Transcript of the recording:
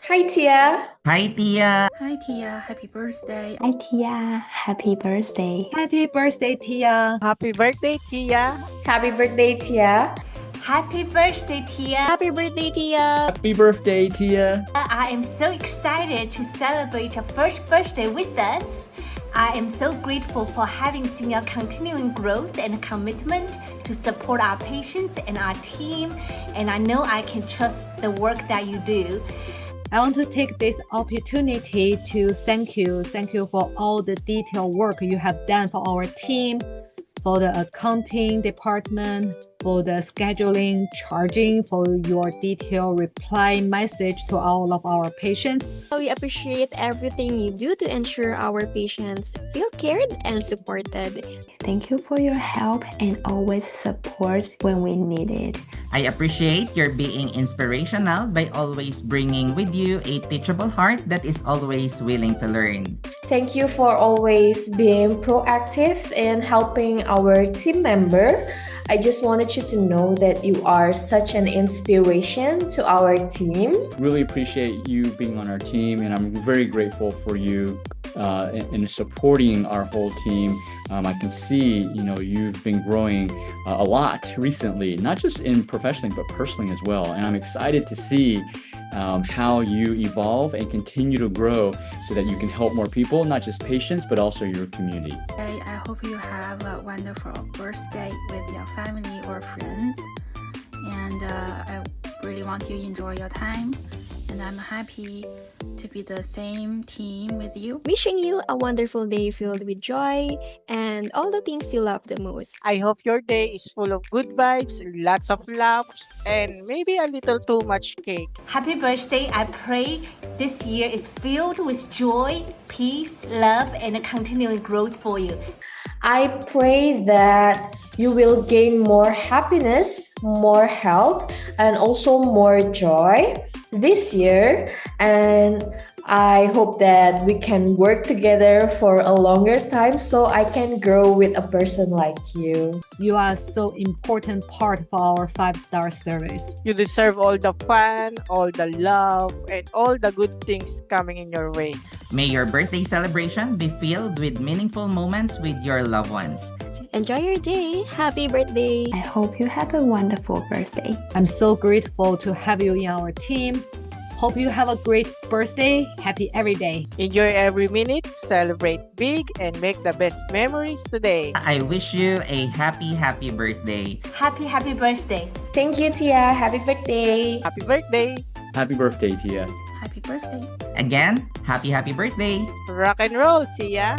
Hi Tia. Hi, Tia. Hi Tia, happy birthday. Hi Tia, happy birthday. Happy birthday, Tia. Happy birthday, Tia. Happy birthday, Tia. Happy birthday, Tia. Happy birthday, Tia. Happy birthday, Tia. I am so excited to celebrate your first birthday with us. I am so grateful for having seen your continuing growth and commitment to support our patients and our team, and I know I can trust the work that you do. I want to take this opportunity to thank you. Thank you for all the detailed work you have done for our team, for the accounting department, for the scheduling, charging, for your detailed reply message to all of our patients. We appreciate everything you do to ensure our patients feel cared and supported. Thank you for your help and always support when we need it. I appreciate your being inspirational by always bringing with you a teachable heart that is always willing to learn. Thank you for always being proactive and helping our team member. I just wanted you to know that you are such an inspiration to our team. Really appreciate you being on our team, and I'm very grateful for you in supporting our whole team. I can see, you've been growing a lot recently, not just in professionally, but personally as well. And I'm excited to see how you evolve and continue to grow so that you can help more people, not just patients, but also your community. I hope you have a wonderful birthday with your family or friends. And I really want you to enjoy your time. And I'm happy to be the same team with you. Wishing you a wonderful day filled with joy and all the things you love the most. I hope your day is full of good vibes, lots of laughs, and maybe a little too much cake. Happy birthday. I pray this year is filled with joy, peace, love, and a continuing growth for you. I pray that you will gain more happiness, more health, and also more joy this year. And I hope that we can work together for a longer time so I can grow with a person like you. You are so important part of our 5-star service. You deserve all the fun, all the love, and all the good things coming in your way. May your birthday celebration be filled with meaningful moments with your loved ones. Enjoy your day. Happy birthday. I hope you have a wonderful birthday. I'm so grateful to have you in our team. Hope you have a great birthday. Happy every day. Enjoy every minute, celebrate big, and make the best memories today. I wish you a happy birthday. Happy birthday. Thank you, Tia. Happy birthday. Happy birthday. Happy birthday, Tia. Happy birthday. Again, happy birthday. Rock and roll. See ya.